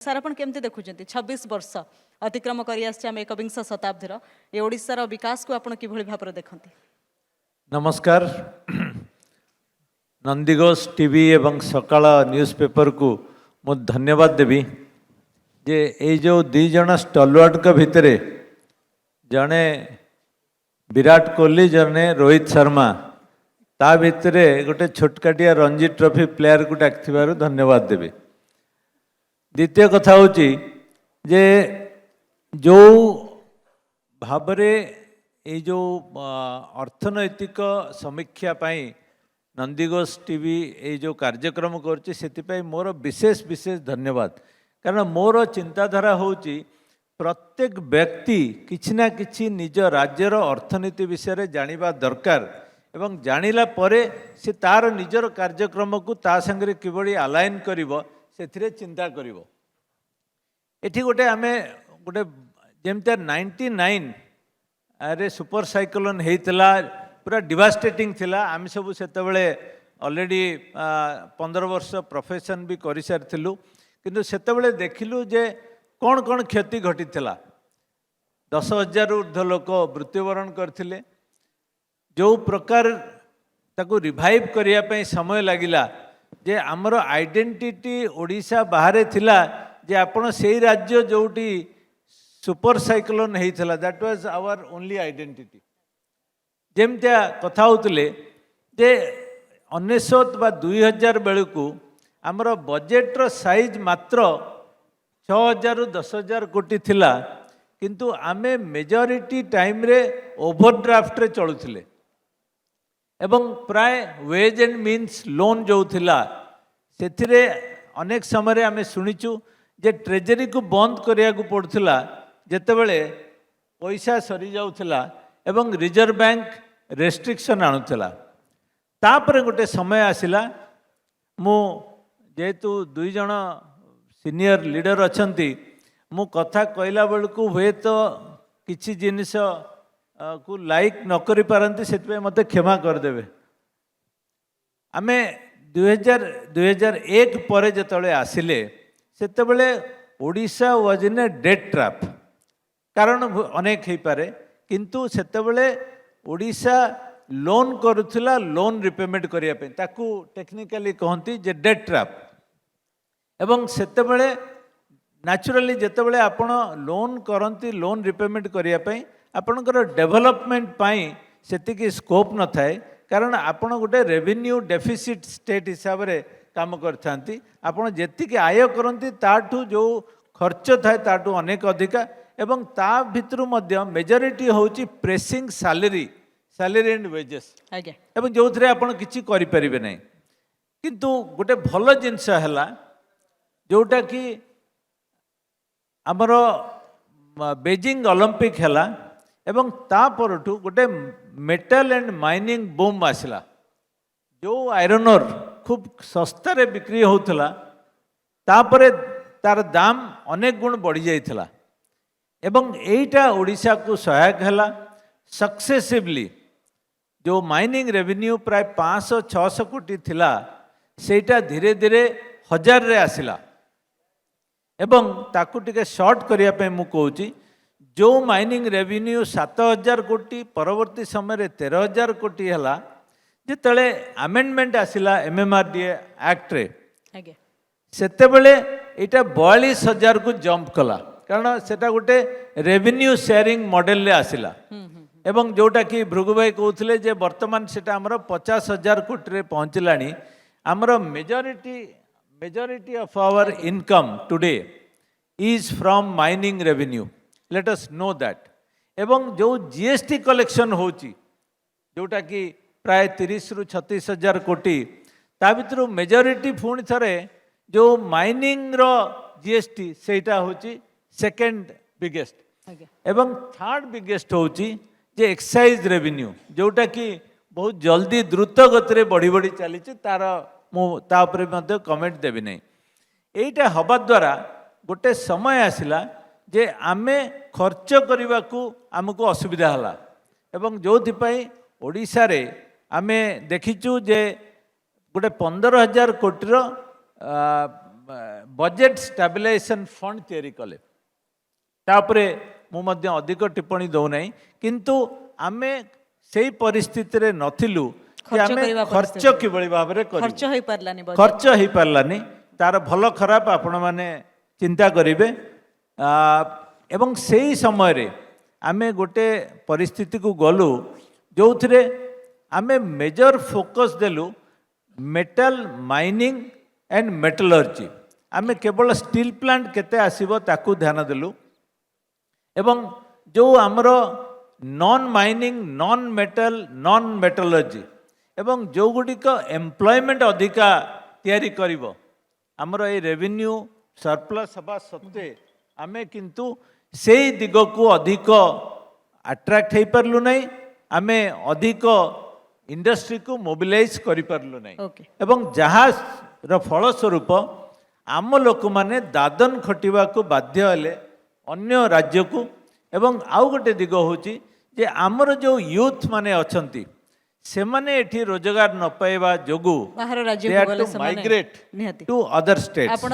Sir आपण केमती देखुचंती 26 वर्ष अतिक्रम करी आछे हम एकविंश शताब्दीर ए ओडिशार विकास को आपण किभଳି भाବରେ देखंती। नमस्कार। नंदीघोष टीवी एवं सकाळ न्यूज पेपर को मु धन्यवाद देवी जे ये जो दी जन स्टलवार्ड का भितर जड़े विराट कोहली जड़े रोहित शर्मा ता भितर गोटे छोटकाटिया रणजी ट्रॉफी प्लेयर को डाक धन्यवाद देवी। द्वितीय कथा होची जे जो भावरे ये जो अर्थनैतिक समीक्षा पाई नंदीघोष टीवी ये जो कार्यक्रम करछि सेतिपाई मोर विशेष विशेष धन्यवाद। कारण मोर चिंताधारा होची प्रत्येक व्यक्ति किछि ना किछि निज राज्यर अर्थनीति विषय जानिबा दरकार एवं जानिला परे से तार निजर कार्यक्रम को ता संगे किबड़ी अलाइन करिवो से चिंता करिवो। एठी गोटे आमे गोटे जेमते 99 अरे सुपर साइक्लोन हेतला पूरा डिवास्टेटिंग थिला। आम सब सेतबेले ऑलरेडी 15 वर्ष प्रोफेशन भी करि सारथिलु किंतु सेतबेले देखिलु जे कौन कौन क्षति घटी थिला। 10,000 ऊर्ध्व लोक मृत्युवरण करथिले। जो प्रकार ताको रिवाइव करिया पई समय लागिला जे आमर आइडेंटिटी ओडिशा बाहरे थिला जे आपण सेही राज्य जोटी सुपर साइक्लोन हेइथिला that was our only identity. जेमतिया कथा होतले जे 1900 बा 2000 बेलू आमर बजेट्र साइज मात्र 6,000 रु 10,000 कोटी थिला किंतु आमे मेजॉरिटी टाइम रे ओवरड्राफ्ट रे चलुथिले एवं प्राय वेज एंड मीन्स लोन जो थिला सेथिरे अनेक समय आमे सुनिचु जे ट्रेजरी को बंद करिया को पड़थिला जेतेबेले पैसा सरी जाउथिला एवं रिजर्व बैंक रेस्ट्रिक्शन आणुथिला। तापर गोटे समय आसिला मु जेतु दुई जण सीनियर लीडर अछंती मु कथा कहला बेलू हुए तो किछि जिनिस को लाइक न करि पारंती सेतबे मते क्षमा करदेबे। आमे 2001 पर जेतबेले आसिले सेतबेले Odisha was in a debt trap. कारण अनेक ही पारे किंतु सेतबेले ओडिशा लोन करुथिला लोन रिपेमेंट करिया पे ताकू टेक्निकली कहंती जे डेट ट्रैप। एवं सेतबेले नेचुरली जेतबेले आपण लोन करंती लोन रिपेमेंट करिया पे आपणकर डेवलपमेंट पाई सेतिकी स्कोप न थाए। कारण आपण गोटे रेवेन्यू डेफिसिट स्टेट हिसाब रे काम करथांती। आपण जेतिकी आय करंती ताठू जो खर्च थाए ताठू अनेक अधिका एवं ता भितरु मध्य मेजॉरिटी होची प्रेसिंग सैलरी एंड वेजेस एवं जो थरे आपण किछि करि परिबे नै। किंतु गोटे भलो जिंस हला जोटा कि आमर बेजिंग ओलंपिक हला एवं ता परठू गोटे मेटल एंड माइनिंग बूम आसला। जो आयरन ओर खूब सस्ता रे बिक्री होउथला तापरे तार दाम अनेक गुण बढ़ी जाइथला एवं एटा ओडिशा को सहायक हला। सक्सेसिवली जो माइनिंग रेवेन्यू प्राय 500-600 कोटी थिला सेटा धीरे धीरे 1000 रे आसिला। एवं ताकू टिके शॉर्ट करिया पे मु कहूची जो माइनिंग रेवेन्यू 7,000 कोटी परवर्ती समय 13,000 कोटी हला जेतले अमेंडमेंट आसिला एमएमआरडीए एक्ट रे सेतेबेले एटा 42,000 को जंप कला। कारण सेटा गोटे रेवेन्यू शेयरिंग मॉडल रे आसिला एवं जोटा कि भृगु भाई कहउथिले जे वर्तमान सेटा हमर 50,000 कोटी रे पहुंचलानी। हमर majority of our income today is from mining revenue. Let us know that. एवं जो जीएसटी कलेक्शन होची जोटा कि प्राय 30 रु 36,000 कोटी ता भितरु मेजॉरिटी पुणी थरे जो माइनिंग रो जीएसटी सेटा होची सेकंड बिगेस्ट एवं थर्ड बिगेस्ट होची जे एक्साइज रेवेन्यू जोटा कि बहुत जल्दी द्रुत गति रे बढ़ी बढ़ी चली तार मु ता ऊपर मध्य कमेंट देबी नहीं। एटा हबा द्वारा गोटे समय आसिला जे आमे खर्च करने को आमको असुविधा हला एवं जो ओडिशा रे आमे देखिचु जे गोटे 15,000 कोटी बजेट स्टेबलाइजेशन फंड तैयारी कले तापरे मु मध्य अधिक टिप्पणी दौ नै किंतु आमे सेही परिस्थिति रे नथिलु कि खर्च आमे करिबा खर्च किबळी भाबरे करिबु खर्च होई पारलानी बजेट खर्च हो पारलानी तार भल खराब आपण माने चिंता करिवे एवं सेही समय रे आमे गोटे परिस्थिति को गलु जो थिरे आमे मेजर फोकस देलु मेटल माइनिंग एंड मेटलर्जी आमे केवल स्टील प्लांट केते आसीबो ताकू ध्यान देलु एवं जो आमर non mining non metal non metallurgy एवं जो गुड़िक एम्प्लॉयमेंट अधिका तैयारी करिवो आमर ए रेवेन्यू सरप्लस हवा सत्वे आमे किंतु सेही दिग को अधिक अट्रैक्ट हो पारलु नहीं आमे अधिक इंडस्ट्री को मोबिलाइज करि पारलु नहीं ओके एवं जहाज र फलस्वरूप आम लोक माने दादन खटिबा को बाध्य हेले अन्य राज्य को एवं आउ गोटे दिग होची जे आमर जो यूथ माने अछंती से माने एठी रोजगार न पाइबा जोगु बाहर राज्य they को are गले to समाने migrate निहाती to other states आपण